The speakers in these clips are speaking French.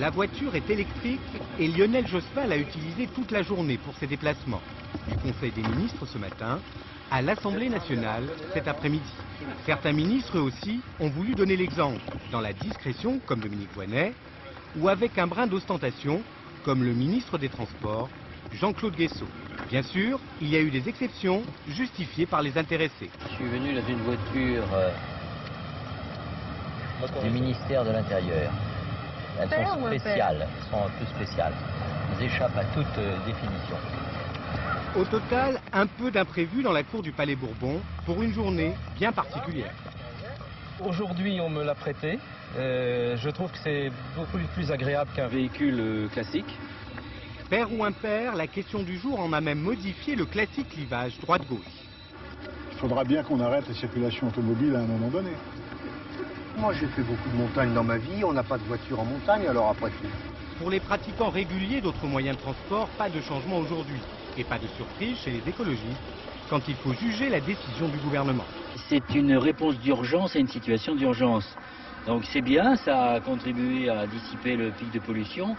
La voiture est électrique et Lionel Jospin l'a utilisée toute la journée pour ses déplacements. Du Conseil des ministres ce matin à l'Assemblée nationale cet après-midi. Certains ministres eux aussi ont voulu donner l'exemple, dans la discrétion comme Dominique Voynet, ou avec un brin d'ostentation comme le ministre des Transports, Jean-Claude Guessot. Bien sûr, il y a eu des exceptions justifiées par les intéressés. Je suis venu dans une voiture du ministère de l'Intérieur. Elles sont spéciales, elles sont un peu spéciales. Elles échappent à toute définition. Au total, un peu d'imprévu dans la cour du Palais Bourbon pour une journée bien particulière. Aujourd'hui, on me l'a prêté. Je trouve que c'est beaucoup plus agréable qu'un véhicule classique. Père ou impair, la question du jour en a même modifié le classique clivage droite-gauche. Il faudra bien qu'on arrête la circulation automobile à un moment donné. Moi, j'ai fait beaucoup de montagnes dans ma vie. On n'a pas de voiture en montagne, alors après tout. Pour les pratiquants réguliers d'autres moyens de transport, pas de changement aujourd'hui. Et pas de surprise chez les écologistes quand il faut juger la décision du gouvernement. C'est une réponse d'urgence à une situation d'urgence. Donc c'est bien, ça a contribué à dissiper le pic de pollution.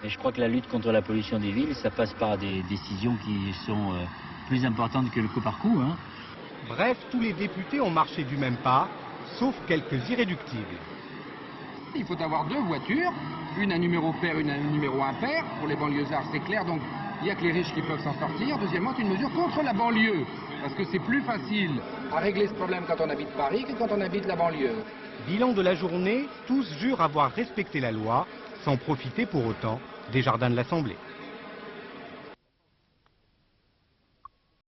Et je crois que la lutte contre la pollution des villes, ça passe par des décisions qui sont plus importantes que le coup par coup. Bref, tous les députés ont marché du même pas, sauf quelques irréductibles. Il faut avoir deux voitures, une à numéro pair, une à numéro impair. Pour les banlieusards, c'est clair, donc il n'y a que les riches qui peuvent s'en sortir. Deuxièmement, c'est une mesure contre la banlieue, parce que c'est plus facile à régler ce problème quand on habite Paris que quand on habite la banlieue. Bilan de la journée, tous jurent avoir respecté la loi, sans profiter pour autant des jardins de l'Assemblée.